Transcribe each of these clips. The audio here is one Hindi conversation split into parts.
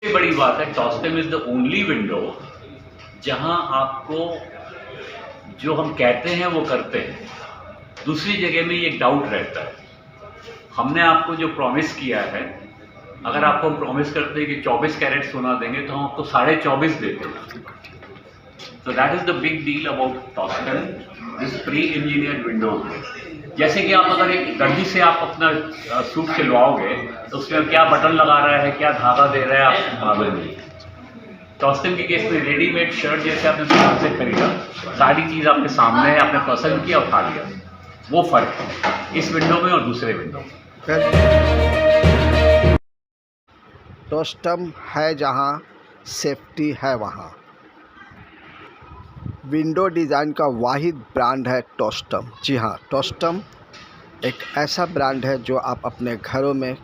सबसे बड़ी बात है, टॉस्टेम इज द ओनली विंडो जहां आपको जो हम कहते हैं वो करते हैं। दूसरी जगह में ये डाउट रहता है। हमने आपको जो प्रॉमिस किया है, अगर आपको हम प्रॉमिस करते हैं कि 24 कैरेट सोना देंगे तो हम आपको 24.5 देते हैं। तो that is the big deal about Tostem, this pre engineered window. जैसे कि आप अगर एक दर्जी से आप अपना सूट सिलवाओगे तो उसमें क्या बटन लगा रहा है, क्या धागा दे रहा है, आपको मालूम नहीं। टॉस्टेम के केस में रेडीमेड शर्ट जैसे आपने दुकान से खरीदा, सारी चीज़ आपके सामने है, आपने पसंद किया, उठा लिया। वो फर्क है इस विंडो में और दूसरे विंडो में। टॉस्टेम है जहाँ सेफ्टी है वहाँ। विंडो डिज़ाइन का वाहिद ब्रांड है टॉस्टेम। जी हाँ, टॉस्टेम एक ऐसा ब्रांड है जो आप अपने घरों में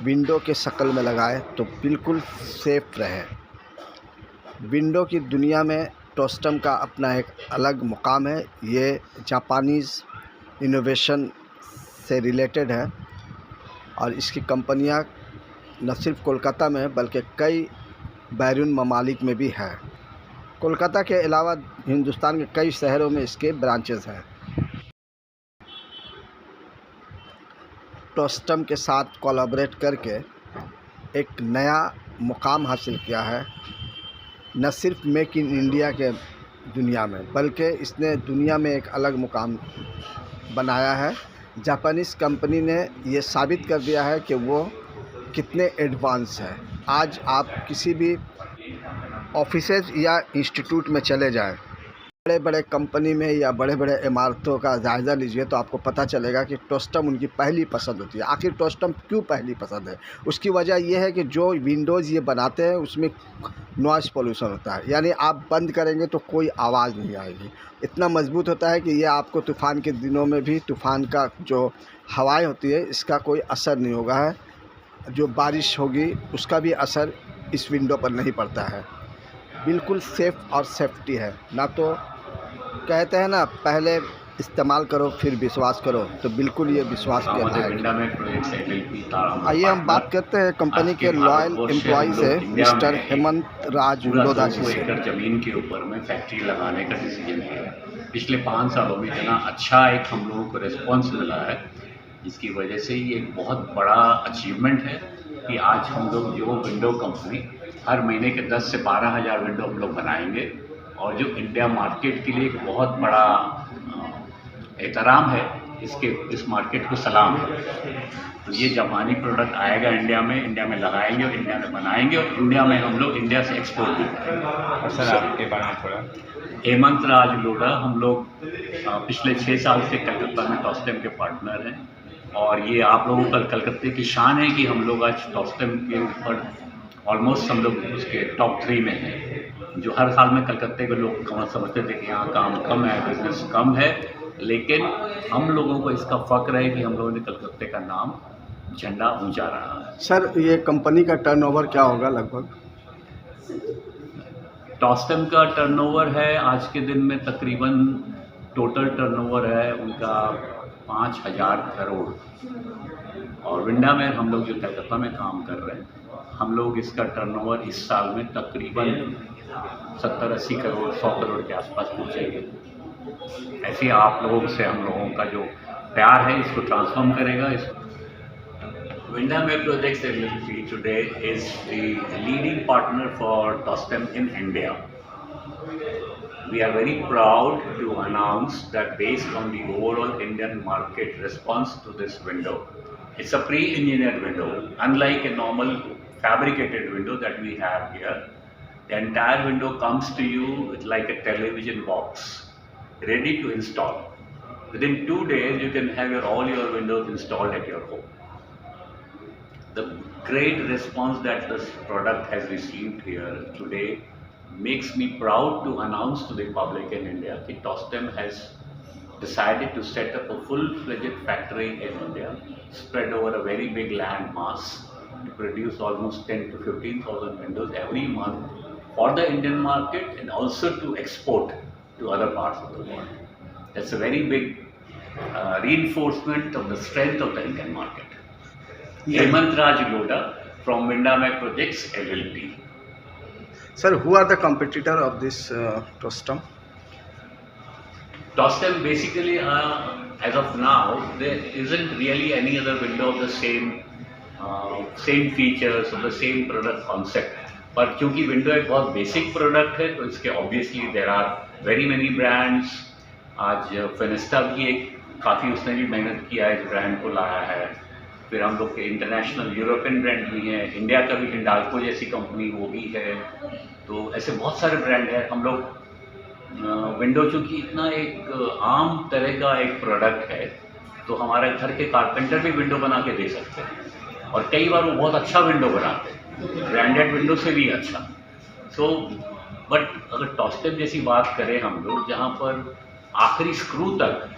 विंडो के शक्ल में लगाएं तो बिल्कुल सेफ रहे। विंडो की दुनिया में टॉस्टेम का अपना एक अलग मुकाम है। ये जापानीज़ इनोवेशन से रिलेटेड है और इसकी कंपनियां न सिर्फ कोलकाता में बल्कि कई बैरून ममालिक में भी है। कोलकाता के अलावा हिंदुस्तान के कई शहरों में इसके ब्रांचेस हैं। टॉस्टेम के साथ कोलैबोरेट करके एक नया मुकाम हासिल किया है, न सिर्फ मेक इन इंडिया के दुनिया में बल्कि इसने दुनिया में एक अलग मुकाम बनाया है। जापानीज़ कंपनी ने ये साबित कर दिया है कि वो कितने एडवांस है। आज आप किसी भी ऑफिसेज या इंस्टीट्यूट में चले जाएं, बड़े बड़े कंपनी में या बड़े बड़े इमारतों का जायज़ा लीजिए तो आपको पता चलेगा कि टॉस्टेम उनकी पहली पसंद होती है। आखिर टॉस्टेम क्यों पहली पसंद है? उसकी वजह यह है कि जो विंडोज़ ये बनाते हैं उसमें नॉइज़ पोल्यूशन होता है, यानी आप बंद करेंगे तो कोई आवाज़ नहीं आएगी। इतना मजबूत होता है कि ये आपको तूफ़ान के दिनों में भी तूफ़ान का जो हवाएँ होती है इसका कोई असर नहीं होगा है। जो बारिश होगी उसका भी असर इस विंडो पर नहीं पड़ता है। बिल्कुल सेफ़ और सेफ्टी है। ना तो कहते हैं ना, पहले इस्तेमाल करो फिर विश्वास करो, तो बिल्कुल ये विश्वास के लायक है। आइए हम बात करते हैं कंपनी के लॉयल एम्प्लॉय से, मिस्टर हेमंत राज लोधा जी से। जमीन के ऊपर में फैक्ट्री लगाने का डिसीजन किया। पिछले 5 सालों में इतना अच्छा एक हम लोगों को रिस्पॉन्स मिला है, जिसकी वजह से ये एक बहुत बड़ा अचीवमेंट है कि आज हम लोग जो विंडो कंपनी हर महीने के 10 से 12 हज़ार विंडो हम लोग बनाएंगे, और जो इंडिया मार्केट के लिए एक बहुत बड़ा एहतराम है, इस मार्केट को सलाम है। तो ये जापानी प्रोडक्ट आएगा इंडिया में लगाएंगे और इंडिया में बनाएंगे और इंडिया में हम लोग इंडिया से एक्सपोर्ट भी करेंगे। और सर आपके बारे में थोड़ा। हेमंत राज लोढ़ा, हम लोग पिछले 6 साल से कलकत्ता में टॉस्टेम के पार्टनर हैं, और ये आप लोगों का कलकत्ते की शान है कि हम लोग आज टॉस्टेम के ऊपर ऑलमोस्ट हम लोग उसके टॉप 3 में हैं। जो हर साल में कलकत्ते के लोग समझते थे कि यहाँ काम कम है, बिजनेस कम है, लेकिन हम लोगों को इसका फ़ख्र है कि हम लोगों ने कलकत्ते का नाम झंडा ऊंचा रहा है। सर, ये कंपनी का टर्नओवर क्या होगा लगभग? टॉस्टेम का टर्नओवर है आज के दिन में तकरीबन, टोटल टर्नओवर है उनका 5,000 करोड़। और विंडा में हम लोग जो कलकत्ता में काम कर रहे हैं, हम लोग इसका टर्नओवर इस साल में तकरीबन 70-80 करोड़ 100 करोड़ के आसपास पहुँचेंगे। ऐसे आप लोगों से हम लोगों का जो प्यार है इसको ट्रांसफॉर्म करेगा। इस Windermere Projects LLC today is the leading partner for Tostem in India. We are very proud to announce that based on the overall Indian market response to this window, it's a pre-engineered window. Unlike a normal fabricated window that we have here, the entire window comes to you with like a television box, ready to install. Within 2 days, you can have all your windows installed at your home. The great response that this product has received here today makes me proud to announce to the public in India that Tostem has decided to set up a full-fledged factory in India, spread over a very big land mass, to produce almost 10 to 15,000 windows every month for the Indian market and also to export to other parts of the world. That's a very big reinforcement of the strength of the Indian market. Hemant Raj Loda from Windamere Projects LLP. Sir, who are the competitor of this Tostem? Tostem basically, as of now, there isn't really any other window of the same features or the same product concept. पर क्योंकि विंडो एक बहुत बेसिक प्रोडक्ट है तो इसके obviously there are very many brands. आज फिनिस्टा भी एक काफ़ी उसने भी मेहनत किया है, इस ब्रांड को लाया है. फिर हम लोग के इंटरनेशनल यूरोपियन ब्रांड भी हैं, इंडिया का भी हिंडाल्को जैसी कंपनी वो भी है. तो ऐसे बहुत सारे ब्रांड हैं. हम लोग विंडो चूँकि इतना एक आम तरह का एक प्रोडक्ट है तो हमारे घर के कारपेंटर भी विंडो बना के दे सकते हैं और कई बार वो बहुत अच्छा विंडो बनाते हैं, ब्रांडेड विंडो से भी अच्छा. सो बट अगर टॉस्टेम जैसी बात करें हम लोग, जहाँ पर आखिरी स्क्रू तक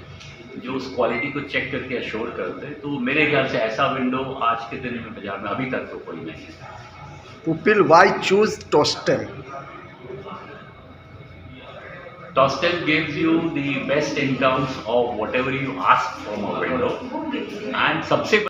जो उस क्वालिटी को चेक करके अश्योर करते हैं, तो मेरे ख्याल से ऐसा विंडो आज के दिन में बाजार में अभी तक तो कोई नहीं है. People, why choose Tostem? Tostem gives you the best in terms of whatever you ask from a window, and सबसे